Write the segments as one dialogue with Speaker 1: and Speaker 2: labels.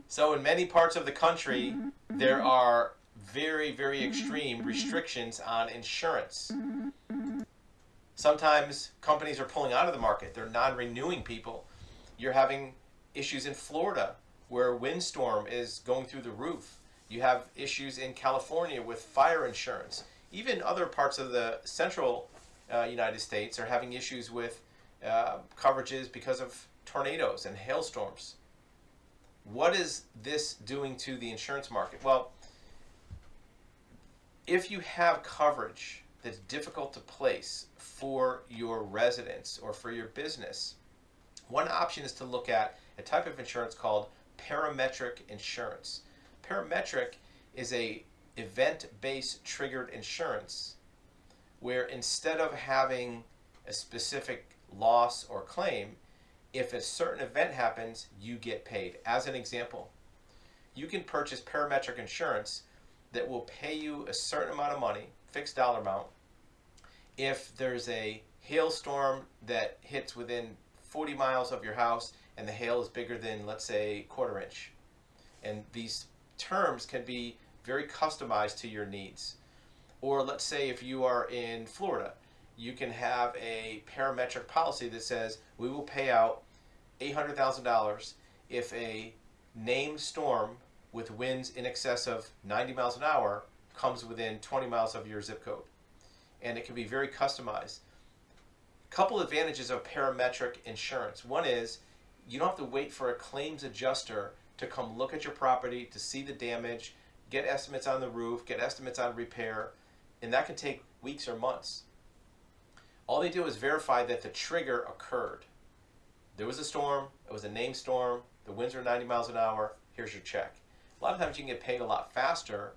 Speaker 1: So in many parts of the country, there are very, very extreme restrictions on insurance. Sometimes companies are pulling out of the market. They're non-renewing people. You're having issues in Florida where windstorm is going through the roof. You have issues in California with fire insurance. Even other parts of the central United States are having issues with coverages because of tornadoes and hailstorms. What is this doing to the insurance market? Well, if you have coverage that's difficult to place for your residence or for your business, one option is to look at a type of insurance called parametric insurance. Parametric is a event-based triggered insurance where instead of having a specific loss or claim, if a certain event happens, you get paid. As an example, you can purchase parametric insurance that will pay you a certain amount of money, fixed dollar amount, if there's a hailstorm that hits within 40 miles of your house and the hail is bigger than, let's say, quarter inch. And these terms can be very customized to your needs. Or let's say if you are in Florida, you can have a parametric policy that says we will pay out $800,000 if a named storm with winds in excess of 90 miles an hour comes within 20 miles of your zip code. And it can be very customized. A couple advantages of parametric insurance. One is you don't have to wait for a claims adjuster to come look at your property to see the damage, get estimates on the roof, get estimates on repair, and that can take weeks or months. All they do is verify that the trigger occurred. There was a storm, it was a named storm, the winds are 90 miles an hour, here's your check. A lot of times you can get paid a lot faster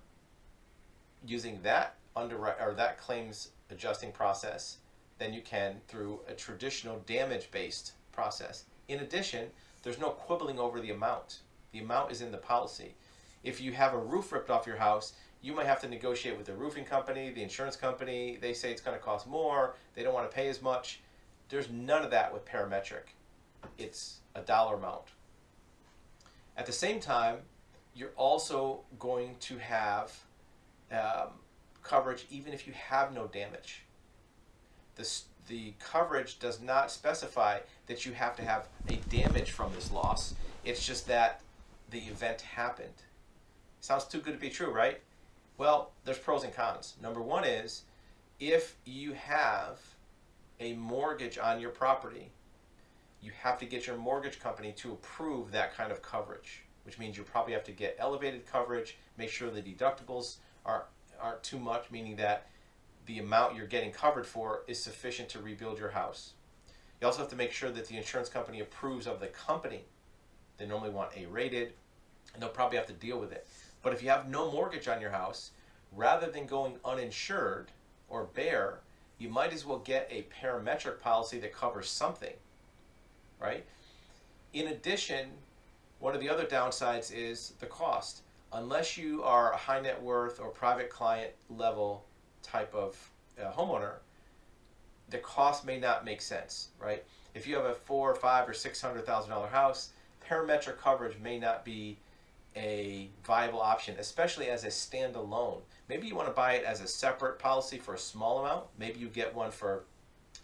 Speaker 1: using that that claims adjusting process than you can through a traditional damage-based process. In addition, there's no quibbling over the amount. The amount is in the policy. If you have a roof ripped off your house, you might have to negotiate with the roofing company, the insurance company. They say it's going to cost more. They don't want to pay as much. There's none of that with parametric. It's a dollar amount. At the same time, you're also going to have coverage even if you have no damage. The coverage does not specify that you have to have a damage from this loss. It's just that the event happened. Sounds too good to be true, right? Well, there's pros and cons. Number one is if you have a mortgage on your property, you have to get your mortgage company to approve that kind of coverage, which means you probably have to get elevated coverage, make sure the deductibles aren't too much, meaning that the amount you're getting covered for is sufficient to rebuild your house. You also have to make sure that the insurance company approves of the company. They normally want A-rated, and they'll probably have to deal with it. But if you have no mortgage on your house, rather than going uninsured or bare, you might as well get a parametric policy that covers something, right? In addition, one of the other downsides is the cost. Unless you are a high net worth or private client level type of homeowner, the cost may not make sense, right? If you have a $400,000 or $500,000 or $600,000 house, parametric coverage may not be a viable option, especially as a standalone. Maybe you want to buy it as a separate policy for a small amount. Maybe you get one for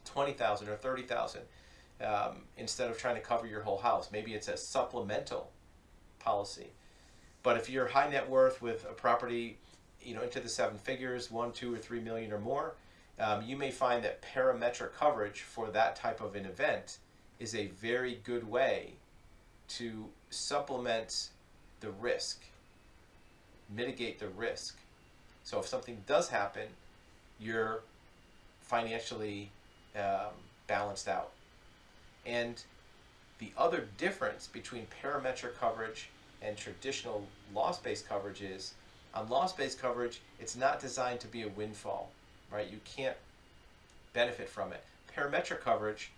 Speaker 1: $20,000 or $30,000 instead of trying to cover your whole house. Maybe it's a supplemental policy. But if you're high net worth with a property, into the seven figures, 1, 2, or 3 million or more, you may find that parametric coverage for that type of an event is a very good way to supplement the risk, mitigate the risk. So if something does happen, you're financially balanced out. And the other difference between parametric coverage and traditional loss-based coverage is, on loss-based coverage, it's not designed to be a windfall, right? You can't benefit from it. Parametric coverage,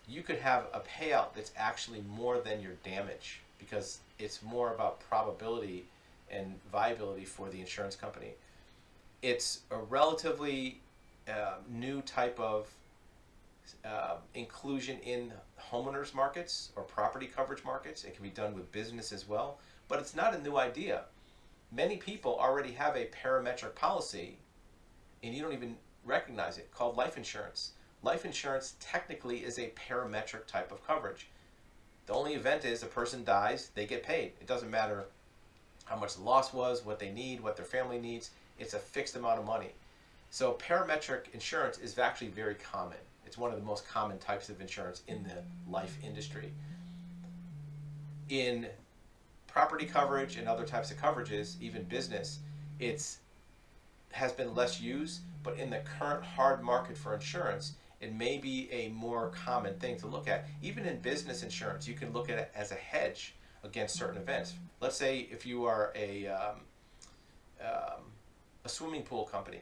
Speaker 1: you could have a payout that's actually more than your damage because it's more about probability and viability for the insurance company. It's a relatively new type of inclusion in homeowners markets or property coverage markets. It can be done with business as well, but it's not a new idea. Many people already have a parametric policy, and you don't even recognize it, called life insurance. Life insurance technically is a parametric type of coverage. The only event is a person dies, they get paid. It doesn't matter how much the loss was, what they need, what their family needs. It's a fixed amount of money. So parametric insurance is actually very common. It's one of the most common types of insurance in the life industry. In property coverage and other types of coverages, even business, it's has been less used, but in the current hard market for insurance, it may be a more common thing to look at. Even in business insurance, you can look at it as a hedge against certain events. Let's say if you are a swimming pool company,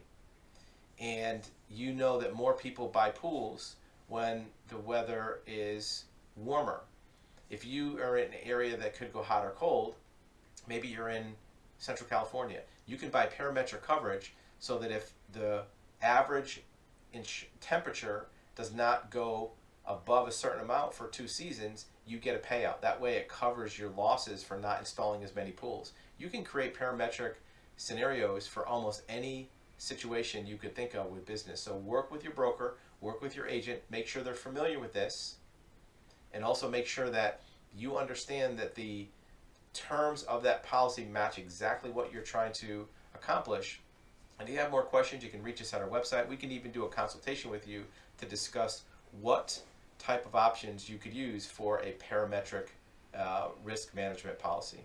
Speaker 1: and you know that more people buy pools when the weather is warmer. If you are in an area that could go hot or cold, maybe you're in Central California, you can buy parametric coverage so that if the average temperature does not go above a certain amount for 2 seasons, you get a payout. That way it covers your losses for not installing as many pools. You can create parametric scenarios for almost any situation you could think of with business. So work with your broker, work with your agent, make sure they're familiar with this, and also make sure that you understand that the terms of that policy match exactly what you're trying to accomplish. And if you have more questions, you can reach us at our website. We can even do a consultation with you to discuss what type of options you could use for a parametric risk management policy.